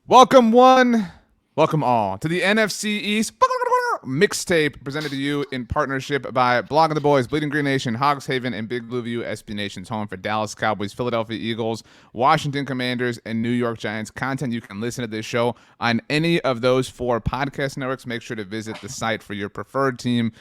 Welcome one, welcome all to the NFC East Mixtape, presented to you in partnership by Blogging the Boys, Bleeding Green Nation, Hogs Haven, and Big Blue View SB Nation's home for Dallas Cowboys, Philadelphia Eagles, Washington Commanders, and New York Giants. Content you can listen to this show on any of those four podcast networks. Make sure to visit the site for your preferred team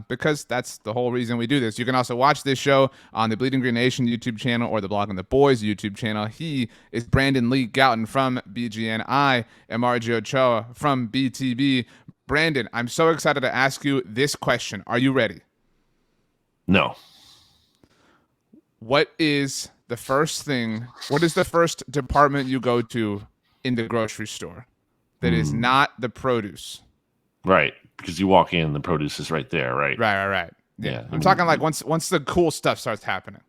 because that's the whole reason we do this. You can also watch this show on the Bleeding Green Nation YouTube channel or the Blogging the Boys YouTube channel. He is Brandon Lee Gouton from BGN. I am RJ Ochoa from BTB. Brandon, I'm so excited to ask you this question. Are you ready? No. What is the first department you go to in the grocery store that is not the produce? Right, because you walk in, the produce is right there, right? Right. Yeah. I'm talking like once the cool stuff starts happening.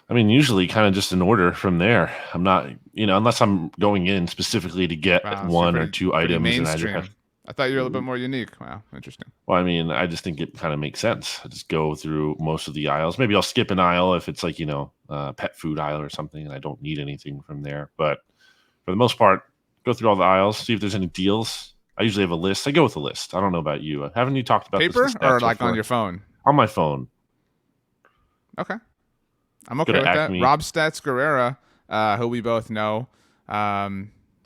I mean, usually kind of just an order from there. I'm not, unless I'm going in specifically to get one or two items. Mainstream. I thought you were a little bit more unique. Wow, interesting. Well, I mean, I just think it kind of makes sense. I just go through most of the aisles. Maybe I'll skip an aisle if it's like, pet food aisle or something, and I don't need anything from there. But for the most part, go through all the aisles, see if there's any deals. I usually have a list. I go with a list. I don't know about you. Haven't you talked about paper this or like before? On your phone? On my phone. Okay. I'm okay with that. Rob Stats Rivera, who we both know.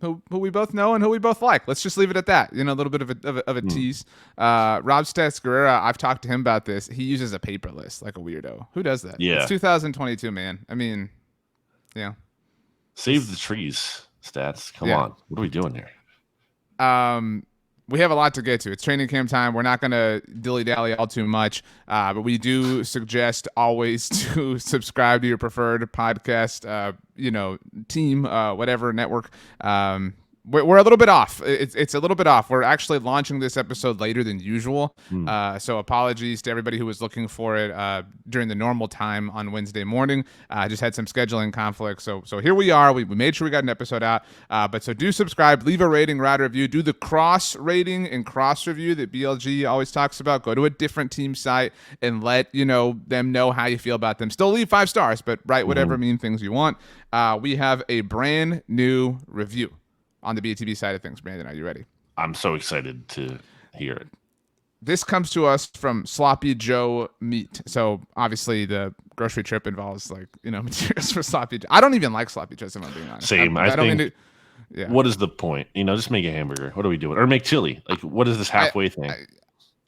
Who we both know and who we both like. Let's just leave it at that. A little bit of a tease. Rob Stats Rivera, I've talked to him about this. He uses a paper list like a weirdo. Who does that? Yeah. It's 2022, man. I mean, yeah. Save the trees, Stats. Come on. What are we doing here? We have a lot to get to. It's training camp time. We're not going to dilly-dally all too much, but we do suggest always to subscribe to your preferred podcast, team, whatever network. We're a little bit off. It's a little bit off. We're actually launching this episode later than usual. So apologies to everybody who was looking for it during the normal time on Wednesday morning. I just had some scheduling conflicts. So here we are. We made sure we got an episode out. But so do subscribe, leave a rating, write a review, do the cross rating and cross review that BLG always talks about. Go to a different team site and let them know how you feel about them. Still leave 5 stars, but write whatever mean things you want. We have a brand new review on the BTB side of things. Brandon, are you ready? I'm so excited to hear it. This comes to us from Sloppy Joe Meat. So obviously the grocery trip involves materials for Sloppy Joe. I don't even like Sloppy Joe, if I'm being honest. Same. I think, what is the point? Just make a hamburger. What are we doing? Or make chili. Like, what is this halfway thing?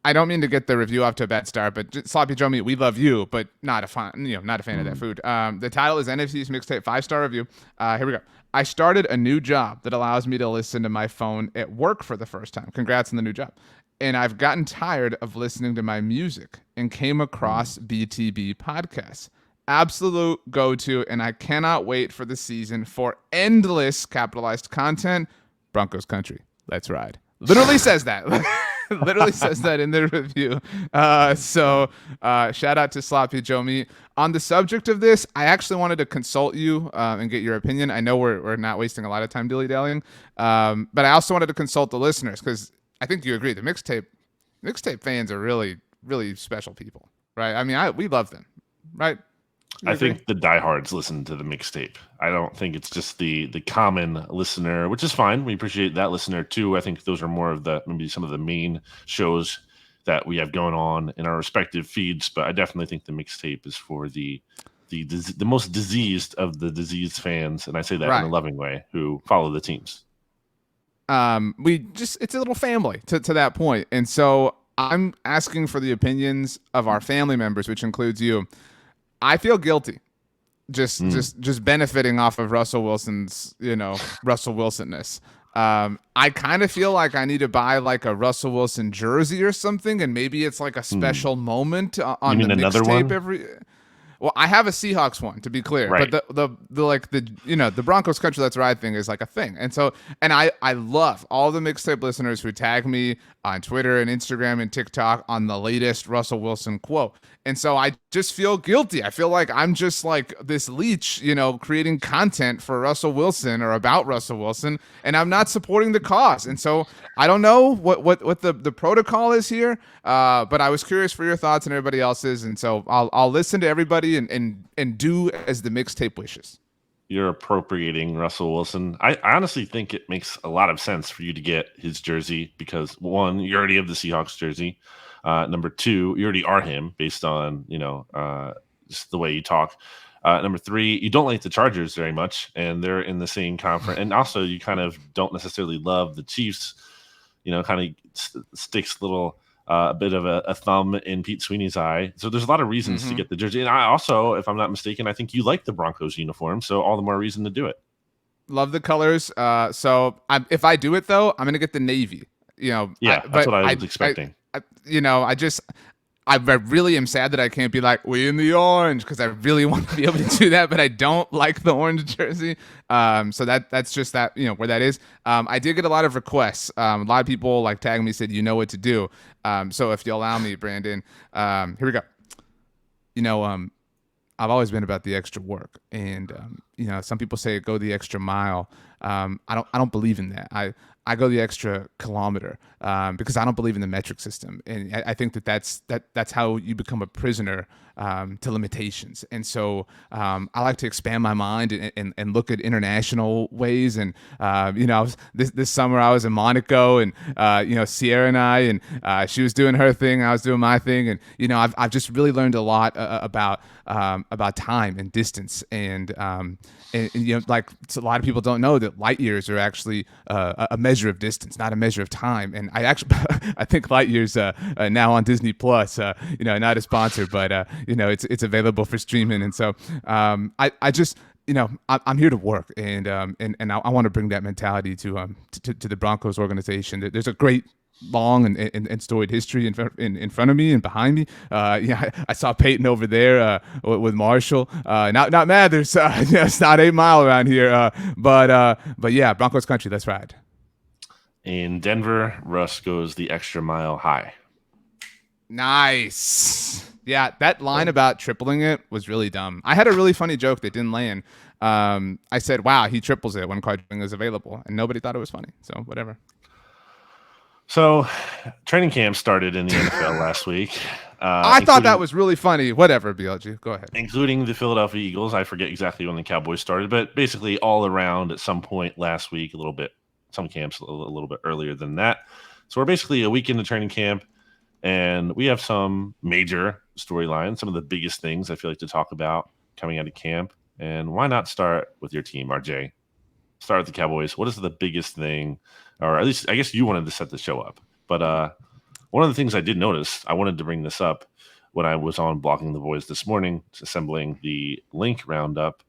I don't mean to get the review off to a bad start, but Sloppy Joe Meat, we love you, but not a fan of that food. The title is NFC's Mixtape 5-star review. Here we go. I started a new job that allows me to listen to my phone at work for the first time. Congrats on the new job. And I've gotten tired of listening to my music and came across BTB podcasts. Absolute go-to, and I cannot wait for the season for endless capitalized content. Broncos country. Let's ride. Literally says that. Literally says that in the review. Shout out to Sloppy Joe Meat. On the subject of this, I actually wanted to consult you and get your opinion. I know we're not wasting a lot of time dilly-dallying, but I also wanted to consult the listeners because I think you agree. The mixtape fans are really, really special people, right? I mean, we love them, right? I think the diehards listen to the mixtape. I don't think it's just the common listener, which is fine. We appreciate that listener too. I think those are more of maybe some of the main shows that we have going on in our respective feeds. But I definitely think the mixtape is for the most diseased of the diseased fans, and I say that in a loving way, who follow the teams. It's a little family to that point, and so I'm asking for the opinions of our family members, which includes you. I feel guilty just benefiting off of Russell Wilson's, Russell Wilsonness. I kind of feel like I need to buy like a Russell Wilson jersey or something, and maybe it's like a special moment on the mixtape. Well, I have a Seahawks one, to be clear, right. But the Broncos country let's ride thing is like a thing, and I love all the mixtape listeners who tag me on Twitter and Instagram and TikTok on the latest Russell Wilson quote, and so I just feel guilty. I feel like I'm just like this leech, creating content for Russell Wilson or about Russell Wilson, and I'm not supporting the cause, and so I don't know what the protocol is here, but I was curious for your thoughts and everybody else's, and so I'll listen to everybody and do as the mixtape wishes. you're appropriating Russell Wilson. I honestly think it makes a lot of sense for you to get his jersey because, one, you already have the Seahawks jersey. Number two, you already are him based on, just the way you talk. Number three, you don't like the Chargers very much, and they're in the same conference. And also, you kind of don't necessarily love the Chiefs. Kind of sticks a bit of a thumb in Pete Sweeney's eye. So there's a lot of reasons to get the jersey. And I also, if I'm not mistaken, I think you like the Broncos uniform. So all the more reason to do it. Love the colors. If I do it though, I'm gonna get the navy. That's what I was expecting. I really am sad that I can't be like, we in the orange, because I really want to be able to do that, but I don't like the orange jersey. So that's just that, where that is. I did get a lot of requests. A lot of people like tagging me, said, you know what to do. So if you allow me, Brandon, here we go. I've always been about the extra work, and some people say go the extra mile. I don't believe in that. I go the extra kilometer because I don't believe in the metric system, and I think that's how you become a prisoner to limitations. And so I like to expand my mind and look at international ways. And this summer I was in Monaco, and Sierra and I, and she was doing her thing, I was doing my thing, and I've just really learned a lot about time and distance, and like, so a lot of people don't know that light years are actually a measure of distance, not a measure of time. And I think light years now on Disney Plus, not a sponsor, but it's available for streaming. And so I just I'm here to work, and I want to bring that mentality to the Broncos organization. There's a great long and storied history in front of me and behind me. I saw Peyton over there with Marshall. Not mad. There's it's not 8 Mile around here. But yeah, Broncos country. Let's ride. In Denver, Russ goes the extra mile high. Nice. Yeah, that line about tripling it was really dumb. I had a really funny joke that didn't land. I said, wow, he triples it when quadrupling is available, and nobody thought it was funny. So whatever. So, training camp started in the NFL last week. I thought that was really funny. Whatever, BLG. Go ahead. Including the Philadelphia Eagles. I forget exactly when the Cowboys started, but basically all around at some point last week, a little bit, some camps a little bit earlier than that. So we're basically a week into training camp, and we have some major storylines, some of the biggest things I feel like to talk about coming out of camp. And why not start with your team, RJ? Start with the Cowboys. What is the biggest thing, or at least I guess you wanted to set the show up. But one of the things I did notice, I wanted to bring this up when I was on Blocking the Boys this morning, assembling the link roundup.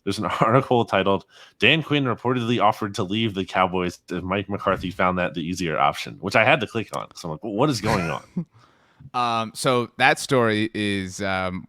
There's an article titled, Dan Quinn reportedly offered to leave the Cowboys if Mike McCarthy found that the easier option, which I had to click on. So I'm like, well, what is going on? So that story is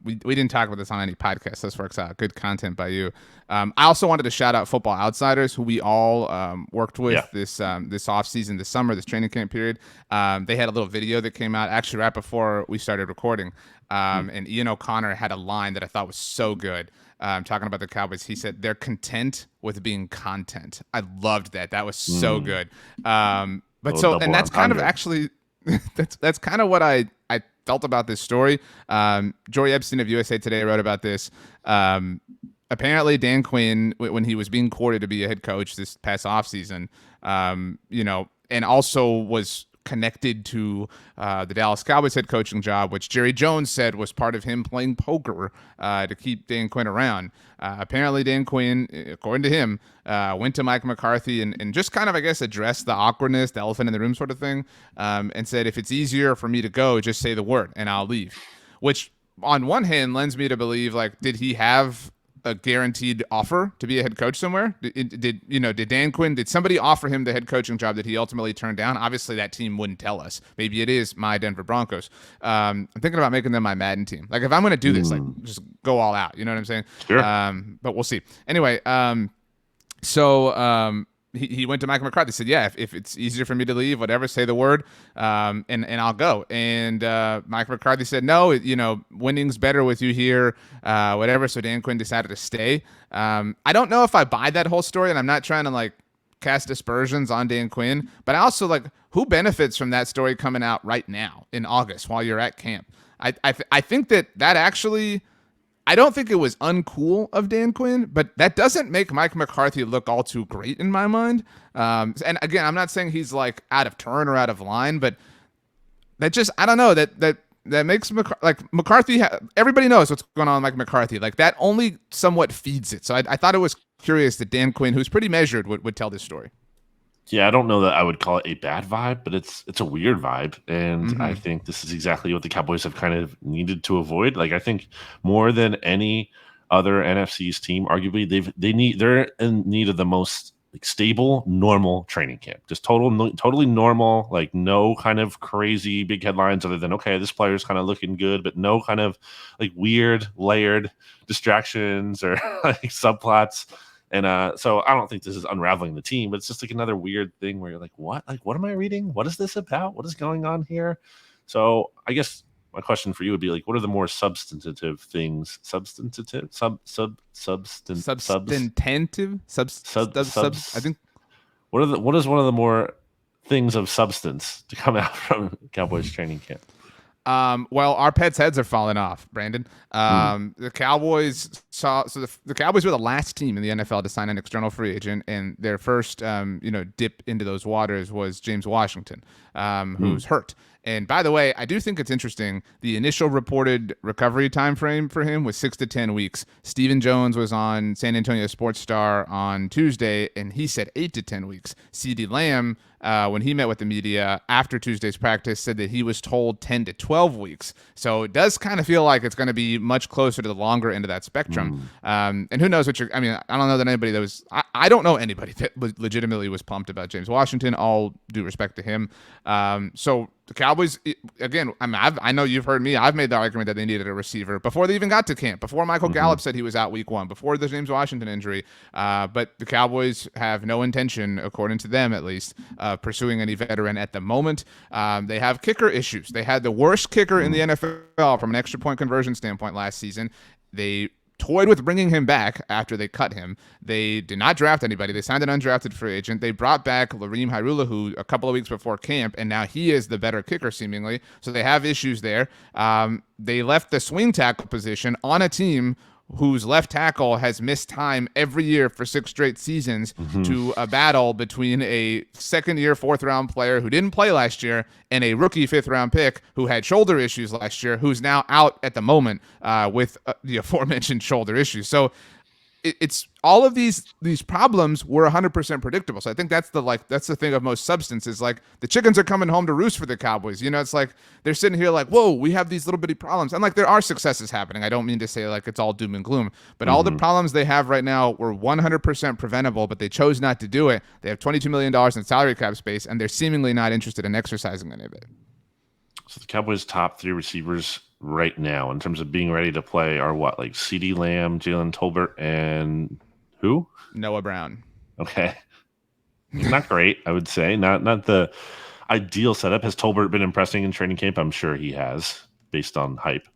we didn't talk about this on any podcast. This works out. Good content by you. I also wanted to shout out Football Outsiders, who we all worked with this offseason, this summer, this training camp period. They had a little video that came out actually right before we started recording. And Ian O'Connor had a line that I thought was so good. Talking about the Cowboys, he said they're content with being content. I loved that. That was so good. And that's kind of actually that's kind of what I felt about this story. Jory Epstein of USA Today wrote about this. Apparently, Dan Quinn, when he was being courted to be a head coach this past offseason, and also was connected to the Dallas Cowboys head coaching job, which Jerry Jones said was part of him playing poker to keep Dan Quinn around. Apparently, Dan Quinn, according to him, went to Mike McCarthy and just kind of, I guess, addressed the awkwardness, the elephant in the room sort of thing, and said, if it's easier for me to go, just say the word and I'll leave. Which, on one hand, lends me to believe, like, did he have a guaranteed offer to be a head coach somewhere? Did Dan Quinn, did somebody offer him the head coaching job that he ultimately turned down? Obviously that team wouldn't tell us. Maybe it is my Denver Broncos. I'm thinking about making them my Madden team. Like, if I'm going to do this, like, just go all out. You know what I'm saying? Sure. But we'll see. Anyway, he went to Mike McCarthy, said, yeah, if it's easier for me to leave, whatever, say the word, and I'll go. And Mike McCarthy said, no, winning's better with you here, whatever. So Dan Quinn decided to stay. I don't know if I buy that whole story, and I'm not trying to, like, cast aspersions on Dan Quinn, but I also, like, who benefits from that story coming out right now in August while you're at camp? I think that actually, I don't think it was uncool of Dan Quinn, but that doesn't make Mike McCarthy look all too great in my mind. And again, I'm not saying he's like out of turn or out of line, but that just, I don't know, that makes McCarthy. Everybody knows what's going on with Mike McCarthy. Like that only somewhat feeds it. So I thought it was curious that Dan Quinn, who's pretty measured, would tell this story. Yeah, I don't know that I would call it a bad vibe, but it's a weird vibe, and I Mm-hmm. think this is exactly what the Cowboys have kind of needed to avoid. Like I think more than any other NFC's team, arguably they're in need of the most like stable, normal training camp, just totally normal, like no kind of crazy big headlines other than okay, this player's kind of looking good, but no kind of like weird layered distractions or like subplots. And so I don't think this is unraveling the team, but it's just like another weird thing where you're like, what? Like, what am I reading? What is this about? What is going on here? So I guess my question for you would be like, what are the more substantive things? Substantive, Substantive, I think. what is one of the more things of substance to come out from Cowboys training camp? Well, our pets' heads are falling off, Brandon. Mm, The Cowboys the Cowboys were the last team in the NFL to sign an external free agent, and their first, dip into those waters was James Washington, mm, who's hurt. And by the way, I do think it's interesting. The initial reported recovery time frame for him was 6 to 10 weeks. Stephen Jones was on San Antonio Sports Star on Tuesday, and he said 8 to 10 weeks. CeeDee Lamb, when he met with the media after Tuesday's practice, said that he was told 10 to 12 weeks. So it does kind of feel like it's going to be much closer to the longer end of that spectrum. mm. And who knows I mean, I don't know that anybody that was, I don't know anybody that legitimately was pumped about James Washington. All due respect to him. So the Cowboys, again, I mean, I know you've heard me. I've made the argument that they needed a receiver before they even got to camp, before Michael Hmm. Gallup said he was out week 1, before the James Washington injury. But the Cowboys have no intention, according to them at least, pursuing any veteran at the moment. They have kicker issues. They had the worst kicker in the NFL from an extra point conversion standpoint last season. They toyed with bringing him back after they cut him. They did not draft anybody. They signed an undrafted free agent. They brought back Lareem Hairulahu a couple of weeks before camp, and now he is the better kicker, seemingly. So they have issues there. They left the swing tackle position on a team whose left tackle has missed time every year for 6 straight seasons Hmm. to a battle between a second-year fourth-round player who didn't play last year and a rookie fifth-round pick who had shoulder issues last year, who's now out at the moment with the aforementioned shoulder issues. So it's all of these problems were 100% predictable. So I think that's the thing of most substance is like the chickens are coming home to roost for the Cowboys. You know, it's like they're sitting here like, whoa, we have these little bitty problems, and like there are successes happening. I don't mean to say like it's all doom and gloom, but all the Hmm. problems they have right now were 100% preventable, but they chose not to do it. They have $22 million in salary cap space, and they're seemingly not interested in exercising any of it. So the Cowboys' top three receivers right now, in terms of being ready to play, are what? Like CeeDee Lamb, Jalen Tolbert, and who? Noah Brown. Okay, not great, I would say. Not the ideal setup. Has Tolbert been impressing in training camp? I'm sure he has, based on hype.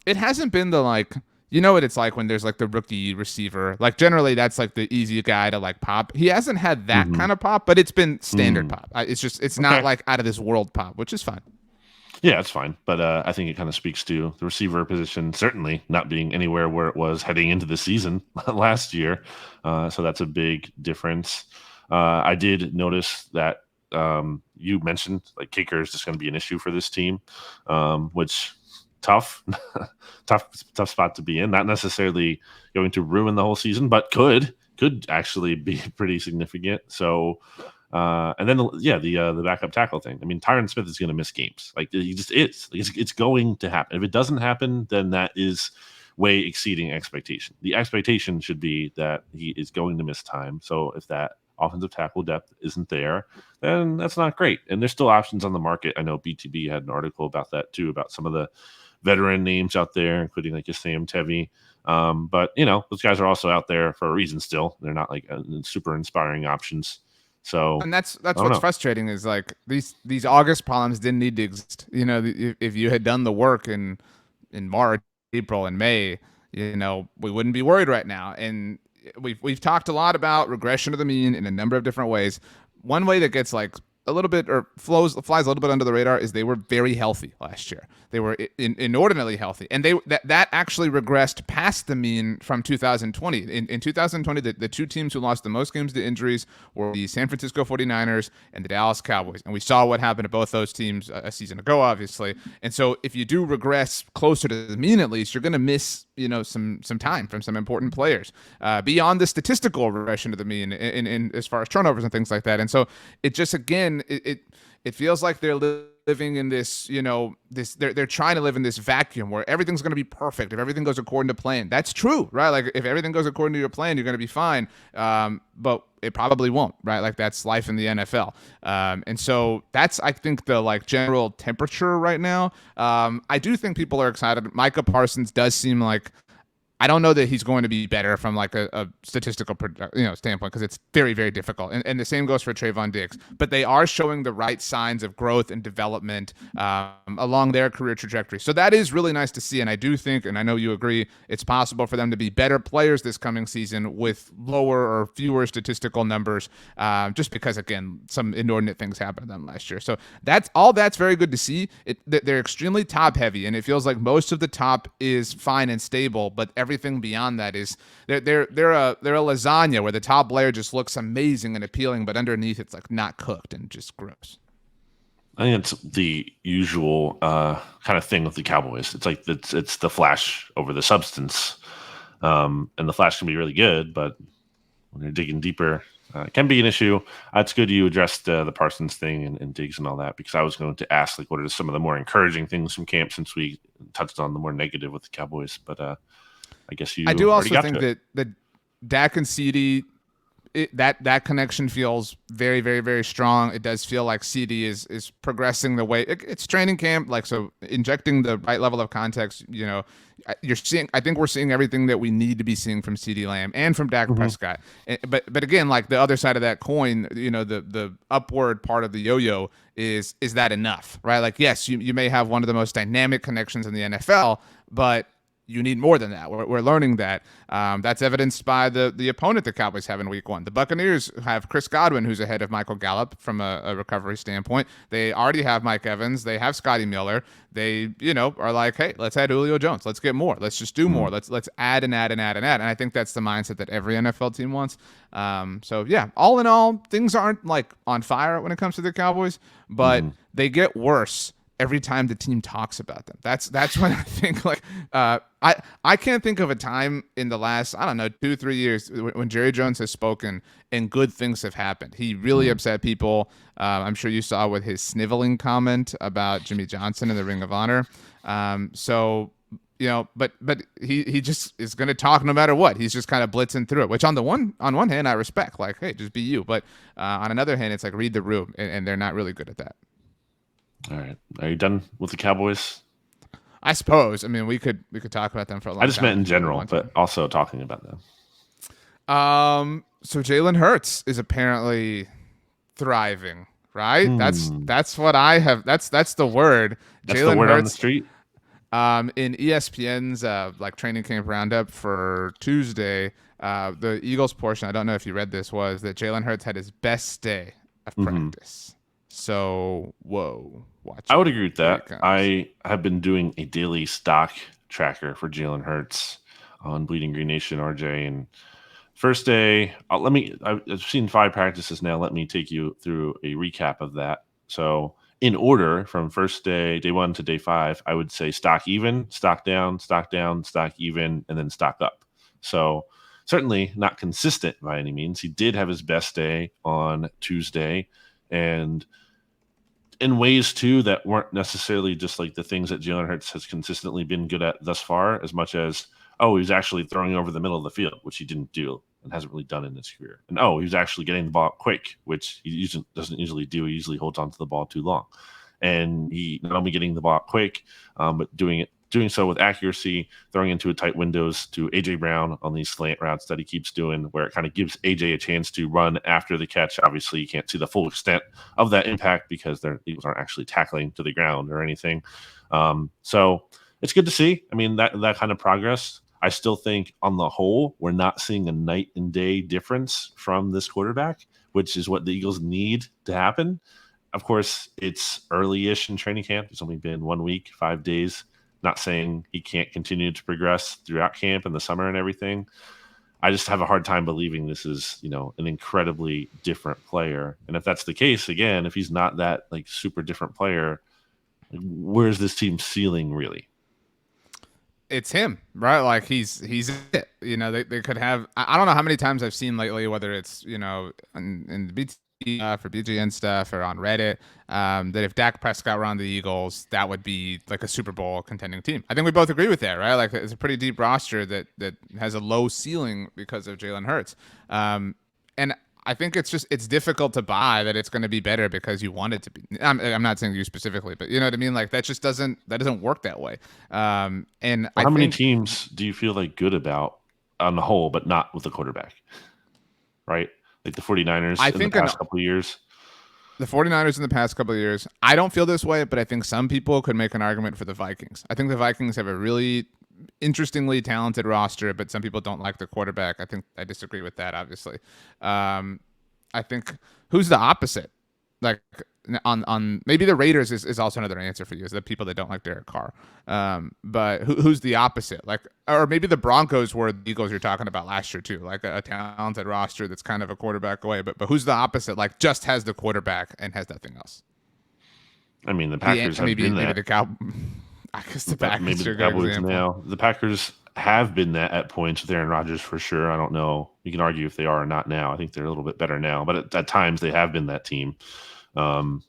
It hasn't been the like, you know what it's like when there's like the rookie receiver. Like generally that's like the easy guy to like pop. He hasn't had that Hmm. kind of pop, but it's been standard Mm. pop. It's not Okay. like out of this world pop, which is fine. Yeah, it's fine. But I think it kind of speaks to the receiver position certainly not being anywhere where it was heading into the season last year. So that's a big difference. I did notice that you mentioned like kicker is just going to be an issue for this team, which tough, tough spot to be in. Not necessarily going to ruin the whole season, but could actually be pretty significant. So and then the backup tackle thing. I mean, Tyron Smith is going to miss games. Like he just is. Like, it's going to happen. If it doesn't happen, then that is way exceeding expectation. The expectation should be that he is going to miss time. So if that offensive tackle depth isn't there, then that's not great. And there's still options on the market. I know BTB had an article about that too, about some of the veteran names out there, including like a Sam Tevy. But those guys are also out there for a reason. Still, they're not like super inspiring options. So And that's I don't what's know. frustrating is like these August problems didn't need to exist. You know, if you had done the work in March, April, and May, we wouldn't be worried right now. And we've talked a lot about regression of the mean in a number of different ways. One way that gets like a little bit or flies a little bit under the radar is they were very healthy last year. They were inordinately healthy, and that actually regressed past the mean from 2020. In 2020, the two teams who lost the most games to injuries were the San Francisco 49ers and the Dallas Cowboys, and we saw what happened to both those teams a season ago, obviously. And so if you do regress closer to the mean, at least you're going to miss some time from some important players beyond the statistical regression to the mean in as far as turnovers and things like that. And so it just again it feels like they're living in this, they're trying to live in this vacuum where everything's going to be perfect if everything goes according to plan. That's true, right? Like if everything goes according to your plan, you're going to be fine. But it probably won't, right? Like that's life in the NFL. And so that's, I think, the like general temperature right now. I do think people are excited. Micah Parsons does seem like, I don't know that he's going to be better from like a statistical standpoint because it's very, very difficult. And the same goes for Trayvon Diggs. But they are showing the right signs of growth and development along their career trajectory. So that is really nice to see. And I do think, and I know you agree, it's possible for them to be better players this coming season with lower or fewer statistical numbers just because, again, some inordinate things happened to them last year. So that's very good to see. They're extremely top heavy, and it feels like most of the top is fine and stable, but everything beyond that is they're a lasagna where the top layer just looks amazing and appealing, but underneath it's like not cooked and just gross. I think it's the usual kind of thing with the Cowboys. It's like it's the flash over the substance, and the flash can be really good, but when you're digging deeper, it can be an issue. It's good you addressed the Parsons thing and Diggs and all that, because I was going to ask like what are some of the more encouraging things from camp since we touched on the more negative with the Cowboys, but I guess I do also think that Dak and CD, that connection feels very, very, very strong. It does feel like CD is progressing the way it's training camp. Like, so injecting the right level of context, you're seeing, I think we're seeing everything that we need to be seeing from CD Lamb and from Dak Prescott. But again, like the other side of that coin, the upward part of the yo-yo is that enough, right? Like, yes, you may have one of the most dynamic connections in the NFL, but you need more than that. We're learning that. That's evidenced by the opponent the Cowboys have in Week 1. The Buccaneers have Chris Godwin, who's ahead of Michael Gallup from a recovery standpoint. They already have Mike Evans. They have Scotty Miller. They, are like, hey, let's add Julio Jones. Let's get more. Let's just do more. Let's add and add and add and add. And I think that's the mindset that every NFL team wants. So yeah, all in all, things aren't like on fire when it comes to the Cowboys, but they get worse every time the team talks about them. That's when I think like I can't think of a time in the last 2-3 years when Jerry Jones has spoken and good things have happened. He really upset people. I'm sure you saw with his sniveling comment about Jimmy Johnson in the Ring of Honor. But he just is going to talk no matter what. He's just kind of blitzing through it, which on one hand I respect. Like, hey, just be you. But on another hand, it's like read the room, and they're not really good at that. All right. Are you done with the Cowboys? I suppose. I mean, we could talk about them for a long time. I just meant in general, but also talking about them. So Jalen Hurts is apparently thriving, right? That's what I have. That's the word. That's Jalen the word Hurts, on the street. In ESPN's like training camp roundup for Tuesday, the Eagles portion, I don't know if you read this, was that Jalen Hurts had his best day of practice. So, whoa. I would agree with that. I have been doing a daily stock tracker for Jalen Hurts on Bleeding Green Nation, RJ. And first day, I've seen 5 practices now. Let me take you through a recap of that. So, in order from first day 1 to day 5, I would say stock even, stock down, stock even, and then stock up. So, certainly not consistent by any means. He did have his best day on Tuesday. And in ways, too, that weren't necessarily just like the things that Jalen Hurts has consistently been good at thus far, as much as, he was actually throwing over the middle of the field, which he didn't do and hasn't really done in his career. And, he was actually getting the ball quick, which he doesn't usually do. He usually holds on to the ball too long. And he not only getting the ball quick, but doing so with accuracy, throwing into tight windows to A.J. Brown on these slant routes that he keeps doing, where it kind of gives A.J. a chance to run after the catch. Obviously, you can't see the full extent of that impact because the Eagles aren't actually tackling to the ground or anything. So it's good to see. I mean, that kind of progress. I still think on the whole, we're not seeing a night and day difference from this quarterback, which is what the Eagles need to happen. of course, it's early-ish in training camp. It's only been 1 week, 5 days. Not saying he can't continue to progress throughout camp in the summer and everything. I just have a hard time believing this is, an incredibly different player. And if that's the case, again, if he's not that like super different player, where's this team's ceiling really? It's him, right? Like he's it. They could have. I don't know how many times I've seen lately, whether it's in the BT for BGN stuff or on Reddit, that if Dak Prescott were on the Eagles, that would be like a Super Bowl contending team. I think we both agree with that, right? Like it's a pretty deep roster that has a low ceiling because of Jalen Hurts. And I think it's difficult to buy that it's going to be better because you want it to be. I'm not saying you specifically, but you know what I mean. Like that just doesn't work that way. And how many teams do you feel like good about on the whole, but not with the quarterback? Right, like the 49ers in the past couple of years. The 49ers in the past couple of years. I don't feel this way, but I think some people could make an argument for the Vikings. I think the Vikings have a really interestingly talented roster, but some people don't like the quarterback. I think I disagree with that, obviously. I think who's the opposite? Like on maybe the Raiders is also another answer for you, is the people that don't like Derek Carr. But who's the opposite? Like, or maybe the Broncos were the Eagles you're talking about last year too, like a talented roster that's kind of a quarterback away. But who's the opposite? Like just has the quarterback and has nothing else. I mean, the Packers have been that. Maybe the Cowboys. I guess the Packers. Maybe the Cowboys now. The Packers have been that at points with Aaron Rodgers for sure. I don't know. You can argue if they are or not now. I think they're a little bit better now, but at times they have been that team. What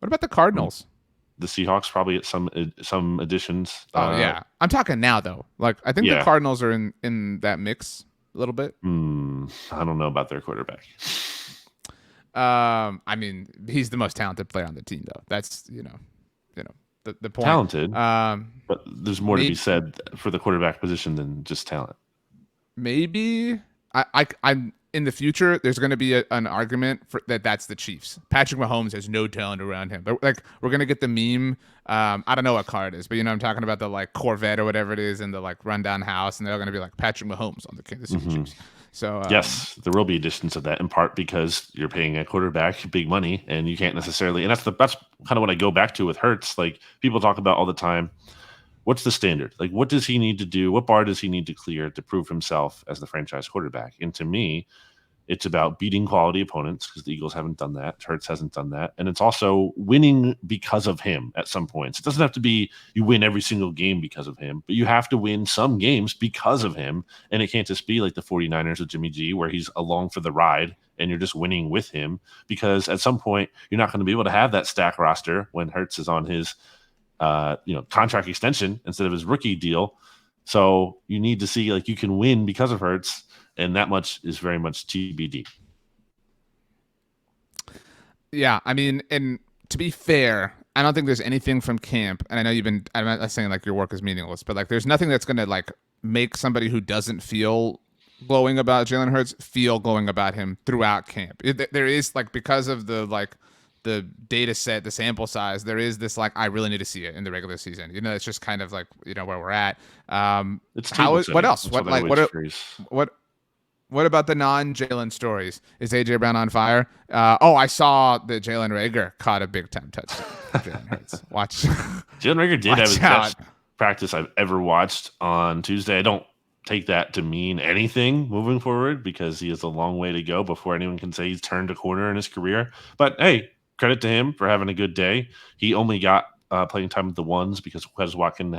about the Cardinals? The Seahawks probably at some additions. Oh yeah, I'm talking now though. Like I think the Cardinals are in that mix a little bit. I don't know about their quarterback. I mean, he's the most talented player on the team though. That's the point. Talented, but there's more to be said for the quarterback position than just talent. Maybe I'm in the future. There's going to be an argument for that's the Chiefs. Patrick Mahomes has no talent around him. Like we're going to get the meme. I don't know what car it is, but I'm talking about the like Corvette or whatever it is in the like rundown house, and they're going to be like Patrick Mahomes on the Kansas City Chiefs. So yes, there will be additions to that in part because you're paying a quarterback big money, and you can't necessarily. And that's kind of what I go back to with Hurts. Like people talk about all the time. What's the standard? Like, what does he need to do? What bar does he need to clear to prove himself as the franchise quarterback? And to me, it's about beating quality opponents because the Eagles haven't done that. Hurts hasn't done that. And it's also winning because of him at some points. It doesn't have to be you win every single game because of him, but you have to win some games because of him. And it can't just be like the 49ers with Jimmy G where he's along for the ride and you're just winning with him, because at some point you're not going to be able to have that stack roster when Hurts is on his contract extension instead of his rookie deal. So you need to see like you can win because of Hurts. And that much is very much TBD. Yeah, I mean, and to be fair, I don't think there's anything from camp. And I know I'm not saying like your work is meaningless, but like there's nothing that's going to like make somebody who doesn't feel glowing about Jalen Hurts feel glowing about him throughout camp. There is like, because of the data set, the sample size, there is this like I really need to see it in the regular season. It's just kind of like where we're at. What else? What about the non-Jalen stories? Is AJ Brown on fire? I saw that Jalen Reagor caught a big-time touchdown for Jalen Hurts. Watch. Jalen Reagor did have his best practice I've ever watched on Tuesday. I don't take that to mean anything moving forward because he has a long way to go before anyone can say he's turned a corner in his career. But, hey, credit to him for having a good day. He only got playing time with the ones because Quez Watkins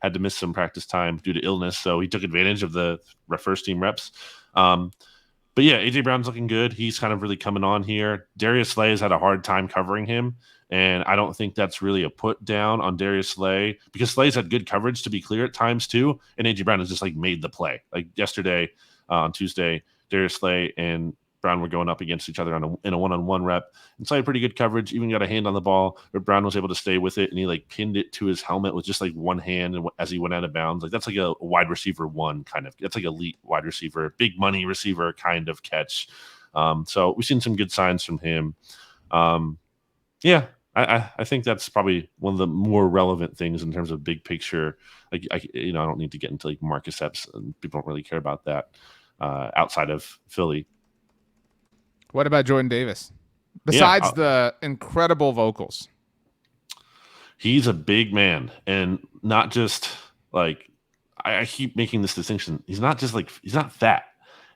had to miss some practice time due to illness, so he took advantage of the first team reps. But yeah, AJ Brown's looking good. He's kind of really coming on here. Darius Slay has had a hard time covering him, and I don't think that's really a put down on Darius Slay because Slay's had good coverage to be clear at times too, and AJ Brown has just like made the play. Like yesterday on Tuesday, Darius Slay and Brown were going up against each other in a one-on-one rep, and so he had pretty good coverage, even got a hand on the ball, but Brown was able to stay with it, and he like pinned it to his helmet with just like one hand and as he went out of bounds. Like that's like a wide receiver one kind of, that's like elite wide receiver, big money receiver kind of catch. So we've seen some good signs from him. I think that's probably one of the more relevant things in terms of big picture. Like I don't need to get into like Marcus Epps, and people don't really care about that outside of Philly. What about Jordan Davis? Yeah, Besides the incredible vocals. he's a big man, and not just like I keep making this distinction. He's not just like he's not fat.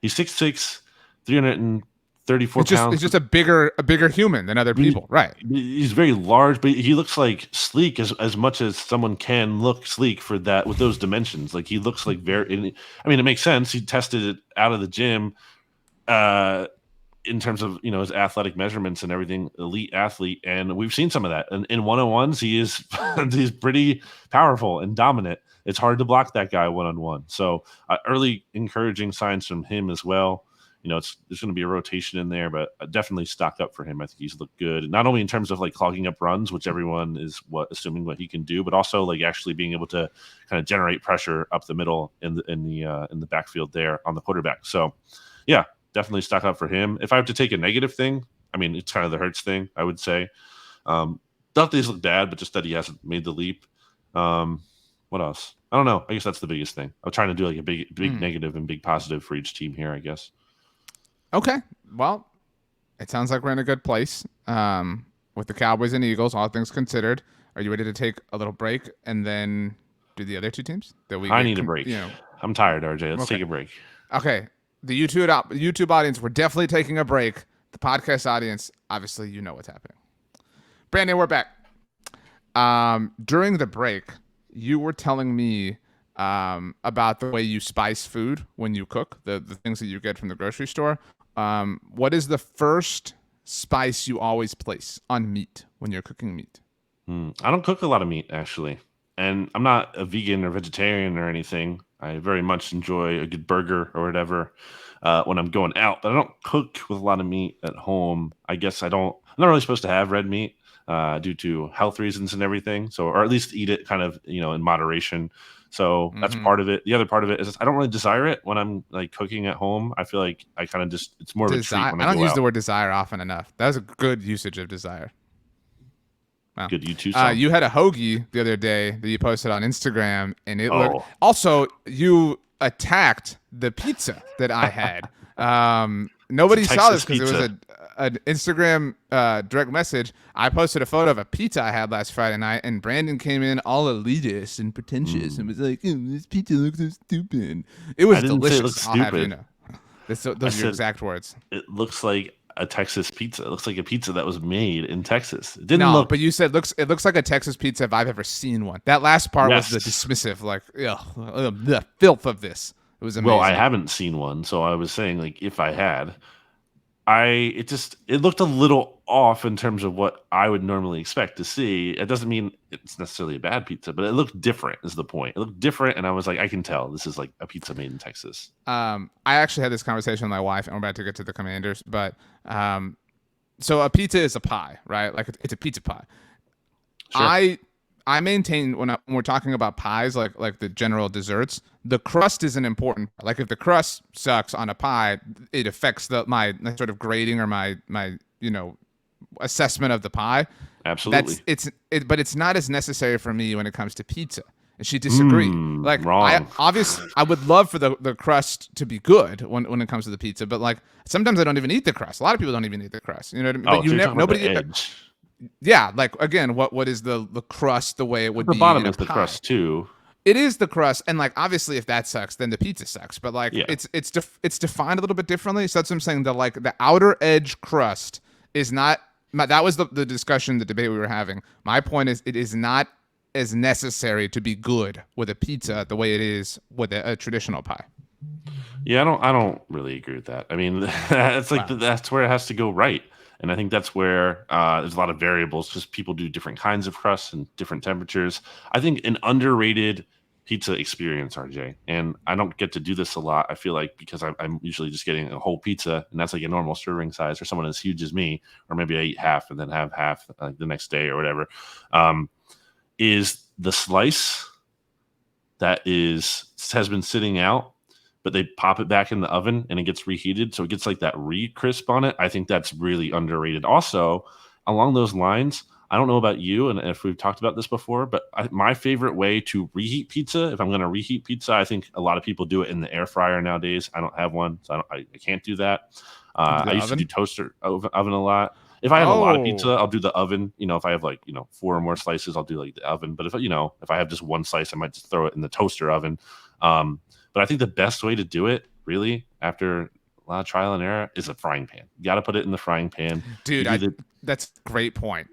He's 6'6", 334 It's pounds. just a bigger human than other people, right? He's very large, but he looks like sleek as much as someone can look sleek for that with those dimensions. Like he looks like very. I mean, it makes sense. He tested it out of the gym. In terms of his athletic measurements and everything, elite athlete, and we've seen some of that. And in 1-on-1s, he is he's pretty powerful and dominant. It's hard to block that guy 1-on-1. So early encouraging signs from him as well. There's going to be a rotation in there, but definitely stock up for him. I think he's looked good, not only in terms of like clogging up runs, which everyone is assuming what he can do, but also like actually being able to kind of generate pressure up the middle in the backfield there on the quarterback. So, yeah. Definitely stock up for him. If I have to take a negative thing, I mean, it's kind of the Hurts thing, I would say. Not that he's looked bad, but just that he hasn't made the leap. What else? I don't know. I guess that's the biggest thing. I'm trying to do like a big negative and big positive for each team here, I guess. Okay. Well, it sounds like we're in a good place with the Cowboys and Eagles, all things considered. Are you ready to take a little break and then do the other two teams? I need a break. I'm tired, RJ. Let's take a break. Okay. The YouTube audience, we're definitely taking a break. The podcast audience, obviously, you know what's happening. Brandon, we're back. During the break, you were telling me about the way you spice food when you cook, the things that you get from the grocery store. What is the first spice you always place on meat when you're cooking meat? I don't cook a lot of meat, actually. And I'm not a vegan or vegetarian or anything. I very much enjoy a good burger or whatever when I'm going out, but I don't cook with a lot of meat at home. I guess I'm not really supposed to have red meat due to health reasons and everything. So, or at least eat it kind of, in moderation. So that's part of it. The other part of it is I don't really desire it when I'm like cooking at home. I feel like I kind of it's more of a treat when I don't use the word desire often enough. That was a good usage of desire. Wow. Good YouTube song. You had a hoagie the other day that you posted on Instagram, and it looked. Also, you attacked the pizza that I had. Nobody saw this because it was an Instagram direct message. I posted a photo of a pizza I had last Friday night, and Brandon came in all elitist and pretentious and was like, "This pizza looks so stupid." It was delicious. It looks stupid. I'll have you know. Those are your exact words. It looks like a Texas pizza. It looks like a pizza that was made in Texas. It didn't look. But you said it looks like a Texas pizza if I've ever seen one. That last part was the dismissive, like, the filth of this. It was amazing. Well, I haven't seen one, so I was saying like if I had, it looked a little off in terms of what I would normally expect to see. It doesn't mean it's necessarily a bad pizza, but it looked different is the point. It looked different, and I was like, I can tell this is like a pizza made in Texas. I actually had this conversation with my wife, and we're about to get to the Commanders, but so a pizza is a pie, right? Like it's a pizza pie. Sure. I maintain when we're talking about pies, like the general desserts, the crust is an important part. Like if the crust sucks on a pie, it affects my sort of grading or my assessment of the pie. Absolutely. But it's not as necessary for me when it comes to pizza. And she disagreed. Wrong. I would love for the crust to be good when it comes to the pizza, but like sometimes I don't even eat the crust. A lot of people don't even eat the crust. You know what I mean? Oh, but nobody. Edge. Yeah, like again, what is the crust the way it would be? The bottom is the crust too. It is the crust, and like obviously, if that sucks, then the pizza sucks. But like it's defined a little bit differently. So that's what I'm saying. The outer edge crust is not. That was the discussion, the debate we were having. My point is, it is not as necessary to be good with a pizza the way it is with a traditional pie. Yeah, I don't really agree with that. I mean, it's like that's where it has to go right. And I think that's where there's a lot of variables. Just people do different kinds of crusts and different temperatures. I think an underrated pizza experience, RJ, and I don't get to do this a lot. I feel like because I'm usually just getting a whole pizza, and that's like a normal serving size for someone as huge as me, or maybe I eat half and then have half the next day or whatever, is the slice that has been sitting out, but they pop it back in the oven and it gets reheated. So it gets like that re-crisp on it. I think that's really underrated. Also, along those lines, I don't know about you and if we've talked about this before, but my favorite way to reheat pizza, if I'm going to reheat pizza, I think a lot of people do it in the air fryer nowadays. I don't have one, so I can't do that. I used to do toaster oven a lot. If I have a lot of pizza, Oh, I'll do the oven. If I have like, 4 or more slices, I'll do like the oven. But if I have just one slice, I might just throw it in the toaster oven. But I think the best way to do it, really, after a lot of trial and error, is a frying pan. You got to put it in the frying pan. You dude, do the that's a great point.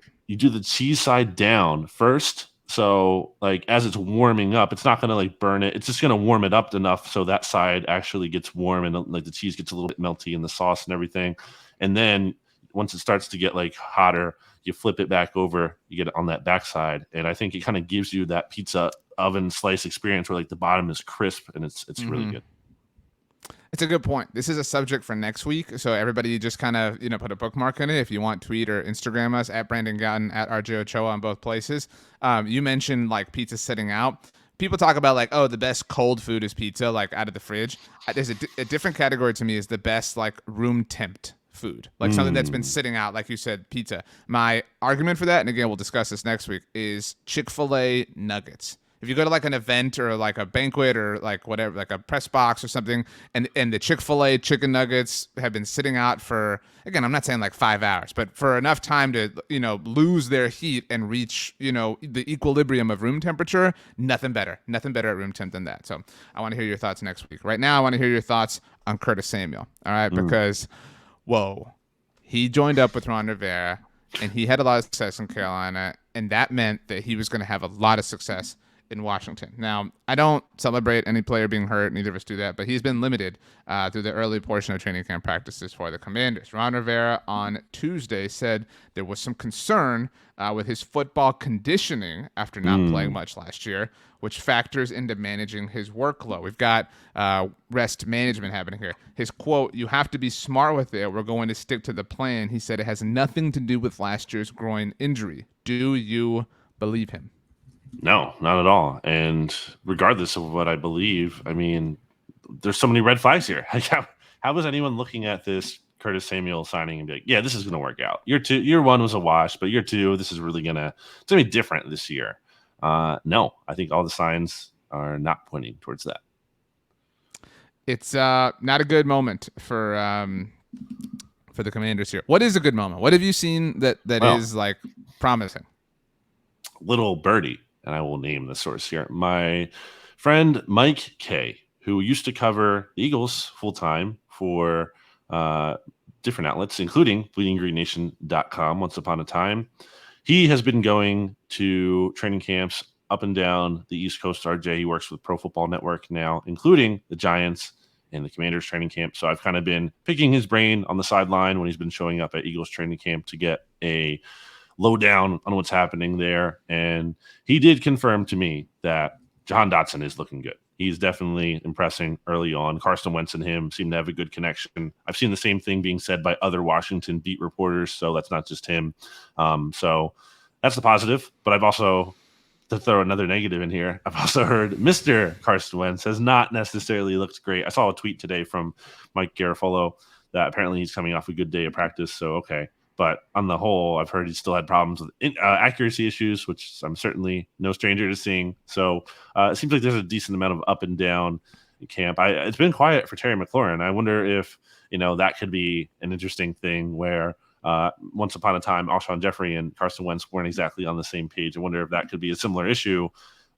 cheese side down first. So like as it's warming up, it's not gonna like burn it. It's just gonna warm it up enough so that side actually gets warm and like the cheese gets a little bit melty in the sauce and everything. And then once it starts to get like hotter, you flip it back over, you get it on that backside. And I think it kind of gives you that pizza oven slice experience where like the bottom is crisp and it's really good. It's a good point. This is a subject for next week, so everybody just kind of put a bookmark in it. If you want, tweet or Instagram us at Brandon Gotten at RJ Ochoa on both places. You mentioned like pizza sitting out. People talk about like, oh, the best cold food is pizza, like out of the fridge. There's a different category to me is the best like room temp food, like something that's been sitting out, like you said, pizza. My argument for that, and again we'll discuss this next week, is Chick-fil-A nuggets. If you go to like an event or like a banquet or like whatever, like a press box or something, and the Chick-fil-A chicken nuggets have been sitting out for, again, I'm not saying like 5 hours, but for enough time to, lose their heat and reach, the equilibrium of room temperature, nothing better at room temp than that. So I want to hear your thoughts next week. Right now, I want to hear your thoughts on Curtis Samuel. All right. Because, whoa, he joined up with Ron Rivera and he had a lot of success in Carolina. And that meant that he was going to have a lot of success in Washington. Now, I don't celebrate any player being hurt. Neither of us do that. But he's been limited through the early portion of training camp practices for the Commanders. Ron Rivera on Tuesday said there was some concern with his football conditioning after not playing much last year, which factors into managing his workload. We've got rest management happening here. His quote, "You have to be smart with it. We're going to stick to the plan." He said it has nothing to do with last year's groin injury. Do you believe him? No, not at all. And regardless of what I believe, I mean, there's so many red flags here. How is anyone looking at this Curtis Samuel signing and be like, yeah, this is going to work out? Year one was a wash, but year two, this is really it's going to be different this year. No, I think all the signs are not pointing towards that. It's not a good moment for the Commanders here. What is a good moment? What have you seen that is like promising? Little birdie, and I will name the source here. My friend Mike K, who used to cover the Eagles full time for different outlets, including bleedinggreennation.com once upon a time. He has been going to training camps up and down the East Coast, RJ. He works with Pro Football Network now, including the Giants and the Commanders training camp. So I've kind of been picking his brain on the sideline when he's been showing up at Eagles training camp to get a lowdown on what's happening there. And he did confirm to me that Jahan Dotson is looking good. He's definitely impressing early on. Carson Wentz and him seem to have a good connection. I've seen the same thing being said by other Washington beat reporters, so that's not just him. So that's the positive. But I've also, to throw another negative in here, I've also heard Mr. Carson Wentz has not necessarily looked great. I saw a tweet today from Mike Garafolo that apparently he's coming off a good day of practice, so okay. But on the whole, I've heard he still had problems with accuracy issues, which I'm certainly no stranger to seeing. So it seems like there's a decent amount of up and down in camp. It's been quiet for Terry McLaurin. I wonder if that could be an interesting thing where once upon a time, Alshon Jeffrey and Carson Wentz weren't exactly on the same page. I wonder if that could be a similar issue.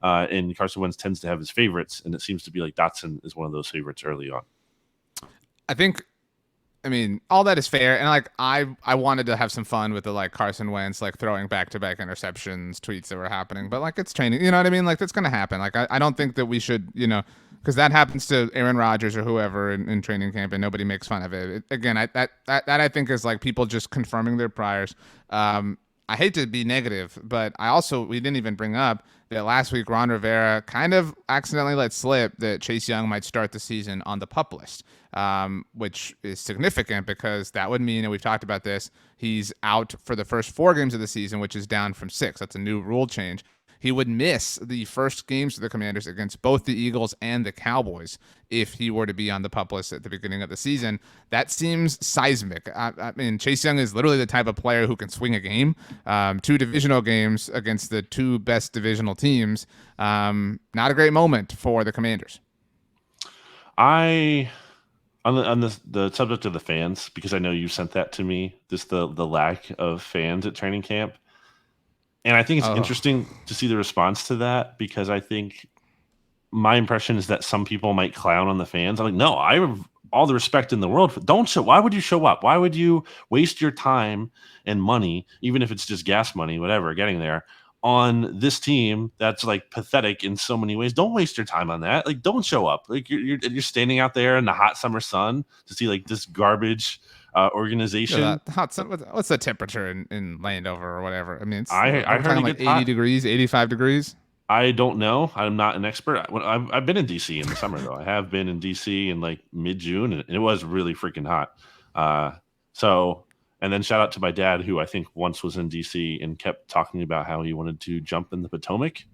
And Carson Wentz tends to have his favorites, and it seems to be like Dotson is one of those favorites early on. I mean, all that is fair, and like I wanted to have some fun with the like Carson Wentz like throwing back-to-back interceptions tweets that were happening, but like it's training, you know what I mean? Like that's gonna happen. Like I don't think that we should, because that happens to Aaron Rodgers or whoever in training camp, and nobody makes fun of it. Again, that I think is like people just confirming their priors. I hate to be negative, but we didn't even bring up that last week Ron Rivera kind of accidentally let slip that Chase Young might start the season on the PUP list, which is significant because that would mean, and we've talked about this, he's out for the first 4 games of the season, which is down from 6. That's a new rule change. He would miss the first games of the Commanders against both the Eagles and the Cowboys if he were to be on the PUP list at the beginning of the season. That seems seismic. I mean, Chase Young is literally the type of player who can swing a game. 2 divisional games against the 2 best divisional teams. Not a great moment for the Commanders. I the subject of the fans, because I know you sent that to me, just the lack of fans at training camp. And I think it's Oh, interesting to see the response to that, because I think my impression is that some people might clown on the fans. I'm like, no, I have all the respect in the world. Don't show. Why would you show up? Why would you waste your time and money, even if it's just gas money, whatever, getting there on this team that's like pathetic in so many ways? Don't waste your time on that. Like, don't show up. Like you're standing out there in the hot summer sun to see like this garbage organization. the hot sun. What's the temperature in Landover or whatever? I mean, I we're heard talking it like gets 80 hot. degrees, 85 degrees. I don't know. I'm not an expert. I've been in DC in the summer though. I have been in DC in like mid June, and it was really freaking hot. Uh, so, and then shout out to my dad, who I think once was in DC and kept talking about how he wanted to jump in the Potomac.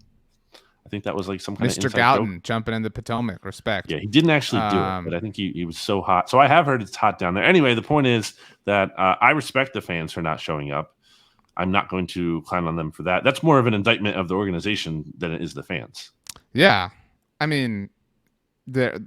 I think that was like some kind of Mr. inside joke. Gouton jumping in the Potomac. Respect. Yeah, he didn't actually do it, but I think he was so hot. So I have heard it's hot down there. Anyway, the point is that I respect the fans for not showing up. I'm not going to clown on them for that. That's more of an indictment of the organization than it is the fans. Yeah, I mean, they're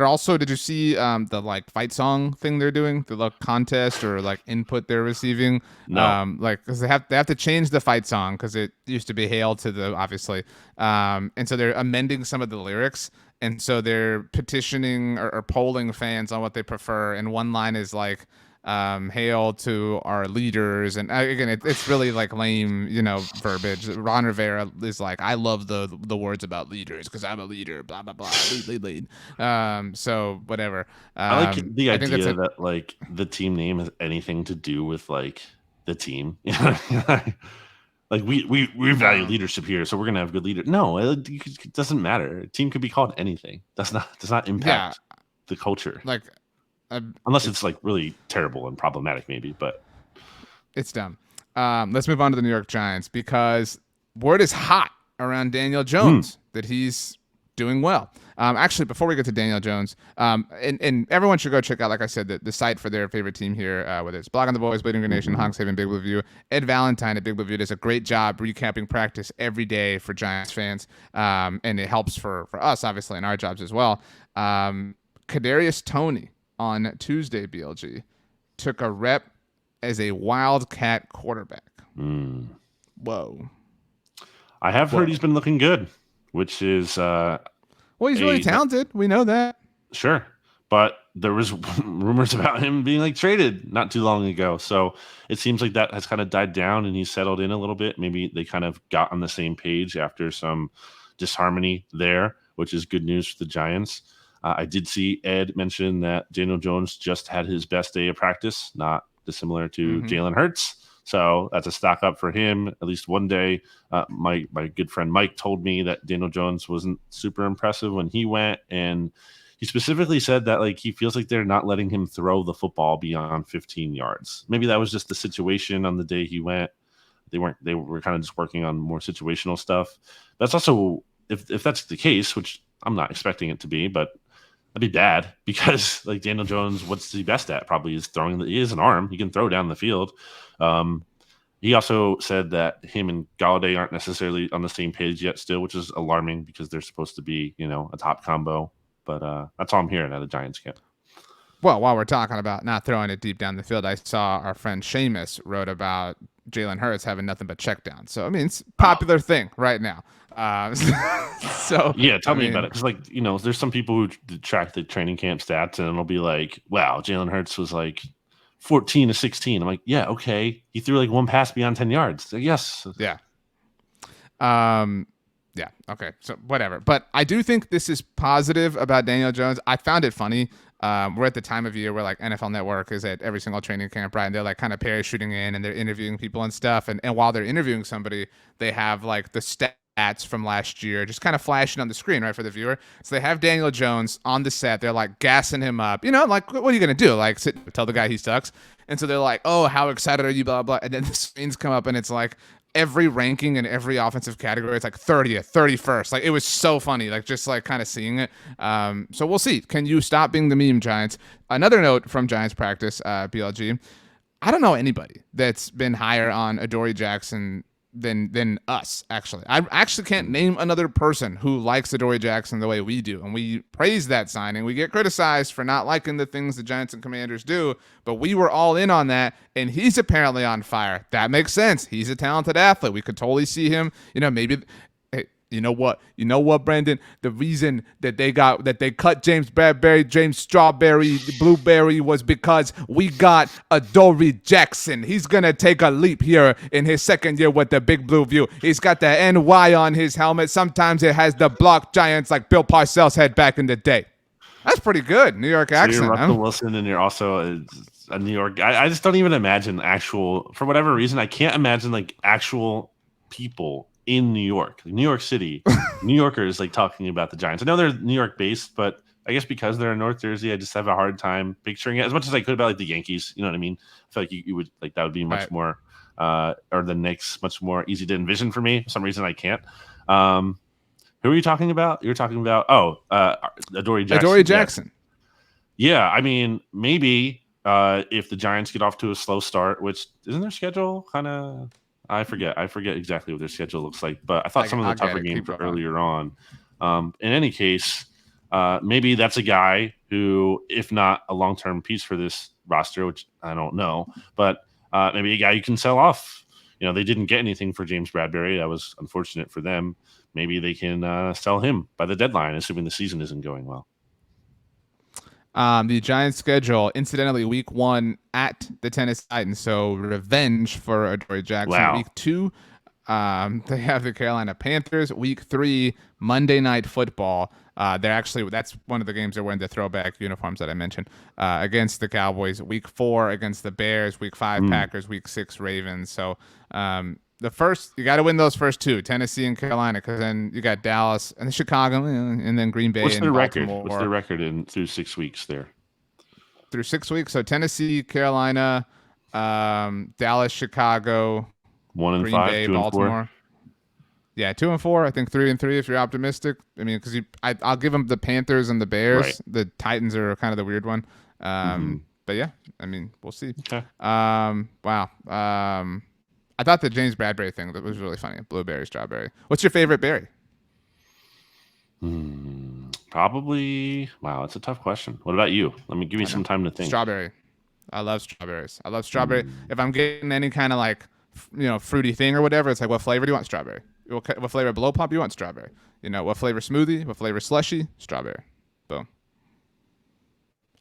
also. Did you see the like fight song thing they're doing? The like contest or like input they're receiving? No. Like because they have to change the fight song because it used to be "Hail to the" obviously, and so they're amending some of the lyrics. And so they're petitioning or polling fans on what they prefer. And one line is like, hail to our leaders. And again, it's really like lame, verbiage. Ron Rivera is like, I love the words about leaders because I'm a leader, blah, blah, blah, lead. So whatever. I like the I think idea that like the team name has anything to do with like the team. Like we value leadership here, so we're gonna have good leaders. No, it doesn't matter. A team could be called anything. Does not impact the culture. like, Unless it's like really terrible and problematic, maybe. But it's dumb. Let's move on to the New York Giants because word is hot around Daniel Jones that he's doing well. Actually, before we get to Daniel Jones, and everyone should go check out, like I said, the site for their favorite team here, whether it's Blogging the Boys, Bleeding Green Nation, Honks Haven, Big Blue View. Ed Valentine at Big Blue View does a great job recapping practice every day for Giants fans, and it helps for us, obviously, in our jobs as well. Kadarius Toney on Tuesday, BLG, took a rep as a Wildcat quarterback. Whoa. I have heard he's been looking good, which is well, he's really talented. We know that. Sure. But there was rumors about him being like traded not too long ago. So it seems like that has kind of died down and he's settled in a little bit. Maybe they kind of got on the same page after some disharmony there, which is good news for the Giants. I did see Ed mention that Daniel Jones just had his best day of practice, not dissimilar to Jalen Hurts. So that's a stock up for him. At least one day, my good friend Mike told me that Daniel Jones wasn't super impressive when he went, and he specifically said that like he feels like they're not letting him throw the football beyond 15 yards. Maybe that was just the situation on the day he went. They were kind of just working on more situational stuff. That's also if that's the case, which I'm not expecting it to be, but that'd be bad because like Daniel Jones, what's he best at? Probably is throwing. He has an arm. He can throw down the field. He also said that him and Galladay aren't necessarily on the same page yet still, which is alarming because they're supposed to be, a top combo. But that's all I'm hearing at a Giants camp. Well, while we're talking about not throwing it deep down the field, I saw our friend Seamus wrote about Jalen Hurts having nothing but check down. So, I mean, it's a popular thing right now. So yeah, tell me about it. Because, there's some people who track the training camp stats and it'll be like, wow, Jalen Hurts was like 14 to 16. I'm like, yeah, okay. He threw like one pass beyond 10 yards. Like, yes. Yeah. Yeah. Okay. So whatever. But I do think this is positive about Daniel Jones. I found it funny. We're at the time of year where like NFL Network is at every single training camp, right? And they're like kind of parachuting in and they're interviewing people and stuff. And while they're interviewing somebody, they have like the stats from last year just kind of flashing on the screen, right, for the viewer. So they have Daniel Jones on the set. They're like gassing him up, like, what are you going to do? Like tell the guy he sucks. And so they're like, oh, how excited are you? Blah, blah. And then the screens come up and it's like, every ranking in every offensive category, it's like 30th, 31st. Like, it was so funny, like, just like kind of seeing it. So we'll see. Can you stop being the meme, Giants? Another note from Giants practice, BLG. I don't know anybody that's been higher on Adoree Jackson than us. Actually, I actually can't name another person who likes Adoree Jackson the way we do, and we praise that signing. We get criticized for not liking the things the Giants and Commanders do, but we were all in on that, and he's apparently on fire. That makes sense. He's a talented athlete. We could totally see him. Maybe. You know what, Brandon? The reason that they cut James Bradbury, James Strawberry, Blueberry was because we got Adoree Jackson. He's gonna take a leap here in his second year with the Big Blue View. He's got the NY on his helmet. Sometimes it has the block giants like Bill Parcells had back in the day. That's pretty good, New York accent. You're Russell Wilson, and you're also a New York. I just don't even imagine for whatever reason, I can't imagine like actual people in New York, like New York City, New Yorkers like talking about the Giants. I know they're New York based, but I guess because they're in North Jersey, I just have a hard time picturing it as much as I could about like the Yankees. You know what I mean? I feel like you would like that would be much more, or the Knicks, much more easy to envision for me. For some reason, I can't. Who are you talking about? You're talking about Adoree Jackson. Adoree Jackson. Yeah, I mean maybe if the Giants get off to a slow start, which isn't their schedule kind of. I forget exactly what their schedule looks like, but I thought some of the tougher games earlier on. In any case, maybe that's a guy who, if not a long-term piece for this roster, which I don't know, but maybe a guy you can sell off. They didn't get anything for James Bradbury. That was unfortunate for them. Maybe they can sell him by the deadline, assuming the season isn't going well. The Giants' schedule, incidentally, week 1 at the Tennessee Titans, so revenge for Adoree Jackson. Wow. Week 2, they have the Carolina Panthers. Week 3, Monday Night Football. That's one of the games they're wearing the throwback uniforms that I mentioned, against the Cowboys. Week 4 against the Bears. Week 5, Packers. Week 6, Ravens. So you got to win those first 2, Tennessee and Carolina, because then you got Dallas and Chicago, and then Green Bay. What's their record? Baltimore. What's their record through 6 weeks there? Through 6 weeks, so Tennessee, Carolina, Dallas, Chicago, 1-5, Green Bay, 2-4. Baltimore. Yeah, 2-4. I think 3-3 if you're optimistic. I mean, because I'll give them the Panthers and the Bears. Right. The Titans are kind of the weird one. But yeah, I mean, we'll see. Okay. Wow. I thought the James Bradbury thing that was really funny. Blueberry, strawberry. What's your favorite berry? Probably. Wow, that's a tough question. What about you? Let me give you some time to think. Strawberry. I love strawberries. I love strawberry. If I'm getting any kind of like, fruity thing or whatever, it's like, what flavor do you want? Strawberry. What flavor blow pop do you want? Strawberry. What flavor smoothie? What flavor slushy? Strawberry. Boom.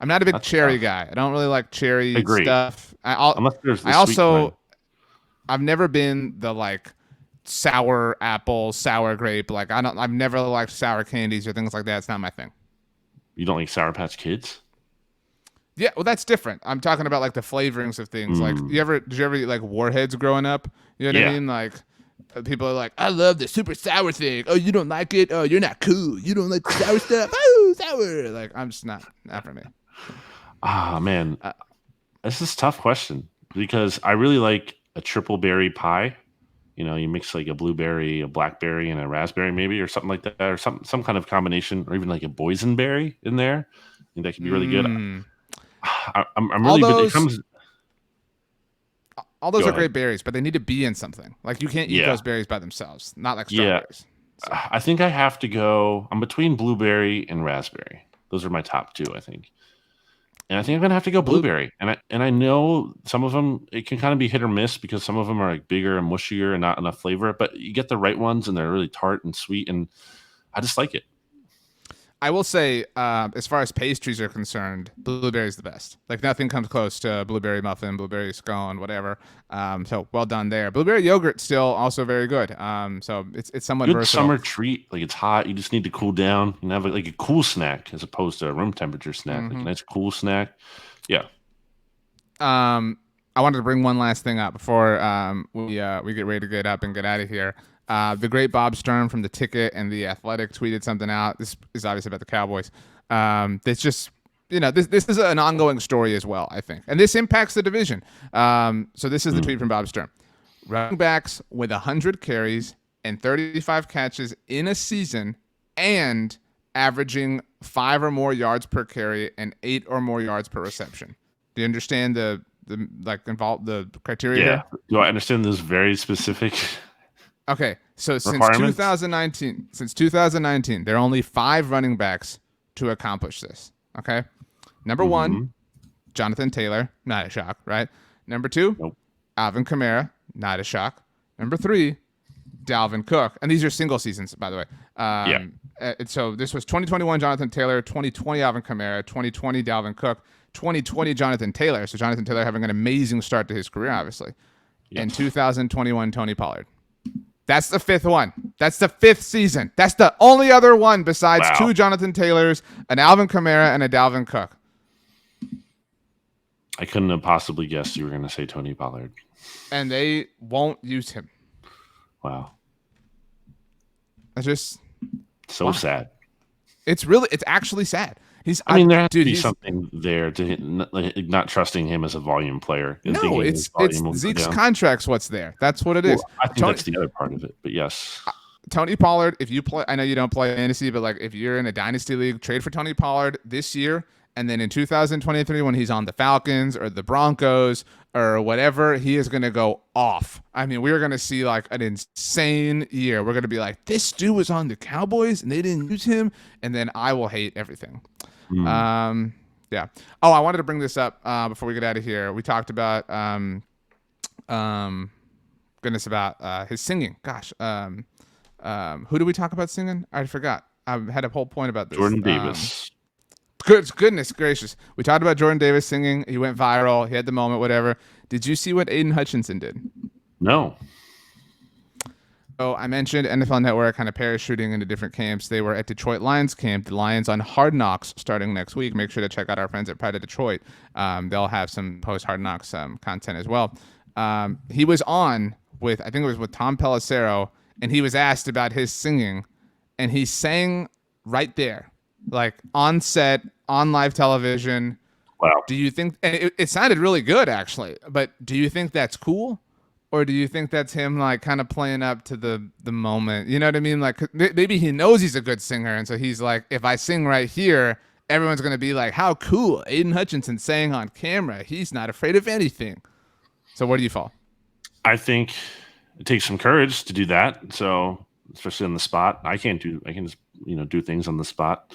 I'm not a big cherry guy. I don't really like cherry stuff. Unless there's the sweet kind. I've never been the like sour apple, sour grape. Like I've never liked sour candies or things like that. It's not my thing. You don't like Sour Patch Kids? Yeah, well, that's different. I'm talking about like the flavorings of things. Like, did you ever eat like Warheads growing up? You know what I mean? Like, people are like, I love the super sour thing. Oh, you don't like it? Oh, you're not cool. You don't like the sour stuff? Oh, sour. Like, I'm just not for me. Man, this is a tough question because I really like a triple berry pie. You mix like a blueberry, a blackberry, and a raspberry maybe, or something like that, or some kind of combination, or even like a boysenberry in there. I think that could be really good. I'm really good. All those are great berries, but they need to be in something. Like you can't eat those berries by themselves. Not like strawberries. So. I think I have to go. I'm between blueberry and raspberry. Those are my top 2, I think. And I think I'm gonna have to go blueberry. And I know some of them it can kind of be hit or miss because some of them are like bigger and mushier and not enough flavor. But you get the right ones and they're really tart and sweet, and I just like it. I will say, as far as pastries are concerned, blueberry is the best. Like nothing comes close to blueberry muffin, blueberry scone, whatever. So well done there. Blueberry yogurt still also very good. So it's somewhat good versatile. Summer treat. Like it's hot, you just need to cool down and have like a cool snack as opposed to a room temperature snack. Like a nice cool snack. Yeah. I wanted to bring one last thing up before we get ready to get up and get out of here. The great Bob Stern from The Ticket and The Athletic tweeted something out. This is obviously about the Cowboys. It's just, this is an ongoing story as well, I think. And this impacts the division. So this is the tweet from Bob Stern. Running backs with 100 carries and 35 catches in a season and averaging 5 or more yards per carry and 8 or more yards per reception. Do you understand the criteria? Yeah. Do I understand this very specific Okay, so requirements? since 2019, there are only 5 running backs to accomplish this. Okay, number one, Mm-hmm. Jonathan Taylor, not a shock, right? Number 2, Nope. Alvin Kamara, not a shock. Number 3, Dalvin Cook, and these are single seasons, by the way. Yeah. So this was 2021 Jonathan Taylor, 2020 Alvin Kamara, 2020 Dalvin Cook, 2020 Jonathan Taylor. So Jonathan Taylor having an amazing start to his career, obviously. And Yes. 2021 Tony Pollard. That's the 5th one. That's the 5th season. That's the only other one besides Wow. 2 Jonathan Taylors, an Alvin Kamara, and a Dalvin Cook. I couldn't have possibly guessed you were going to say Tony Pollard. And they won't use him. Wow. It's just So Wow. sad. it's actually sad. I mean, there has to be something there to not trusting him as a volume player. And No, thinking it's his volume will go Zeke's down. contract's what's there. That's what it is. Well, I think that's the other part of it. But yes, Tony Pollard, if you play, I know you don't play fantasy, but like if you're in a dynasty league, trade for Tony Pollard this year, and then in 2023 when he's on the Falcons or the Broncos or whatever, he is going to go off. I mean, we're going to see like an insane year. We're going to be like, this dude was on the Cowboys and they didn't use him, and then I will hate everything. Yeah. Oh, I wanted to bring this up before we get out of here. We talked about goodness about his singing. Gosh, who did we talk about singing? I forgot. I had a whole point about this. Jordan Davis. Goodness gracious. We talked about Jordan Davis singing. He went viral. He had the moment, whatever. Did you see what Aiden Hutchinson did? No. So I mentioned NFL Network kind of parachuting into different camps. They were at Detroit Lions camp. The Lions on Hard Knocks starting next week. Make sure to check out our friends at Pride of Detroit. They'll have some post Hard Knocks content as well. He was on with, I think it was with Tom Pelissero, and he was asked about his singing, and he sang right there, like on set, on live television. Wow. Do you think, and it sounded really good actually, but do you think that's cool? Or do you think that's him like kind of playing up to the moment? You know what I mean? Like maybe he knows he's a good singer, and so he's like, if I sing right here, everyone's gonna be like, how cool! Aiden Hutchinson sang on camera. He's not afraid of anything. So where do you fall? I think it takes some courage to do that. So especially on the spot, I can just do things on the spot.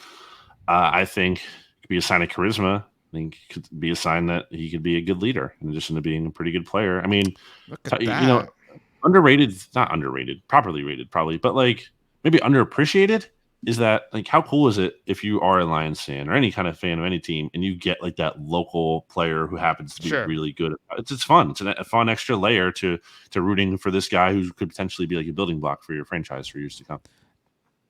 I think it could be a sign of charisma. I think it could be a sign that he could be a good leader in addition to being a pretty good player. I mean, Look at that. underrated, not underrated, properly rated probably, but like maybe underappreciated is that like how cool is it if you are a Lions fan or any kind of fan of any team and you get like that local player who happens to be Sure. really good. It's fun. It's a fun extra layer to rooting for this guy who could potentially be like a building block for your franchise for years to come.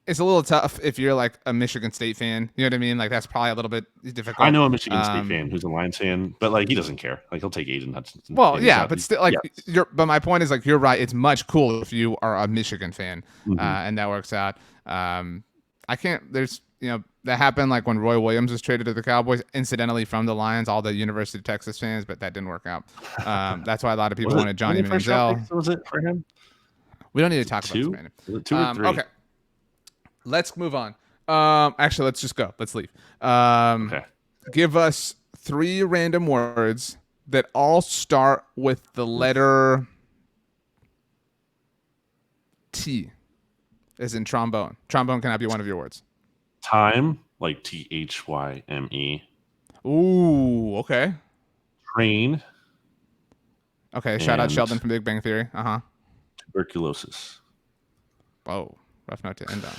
It's a little tough if you're like a Michigan State fan. You know what I mean? Like that's probably a little bit difficult. I know a Michigan State fan who's a Lions fan, but like he doesn't care. Like he'll take Aiden Hutchinson. Well, yeah, but still, like, yes. but my point is, like, you're right. It's much cooler if you are a Michigan fan, Mhm. and that works out. I can't. There's, that happened like when Roy Williams was traded to the Cowboys, incidentally from the Lions. All the University of Texas fans, but that didn't work out. That's why a lot of people wanted Johnny Manziel. Was it for him? We don't need to talk about this, man. Was it 2 or 3? Okay, let's move on. Actually, let's just go. Let's leave. Okay. Give us 3 random words that all start with the letter T, as in trombone. Trombone cannot be one of your words. Time, like THYME. Ooh, okay. Train, Okay, shout out And- Sheldon from Big Bang Theory. tuberculosis. Whoa, rough note to end on.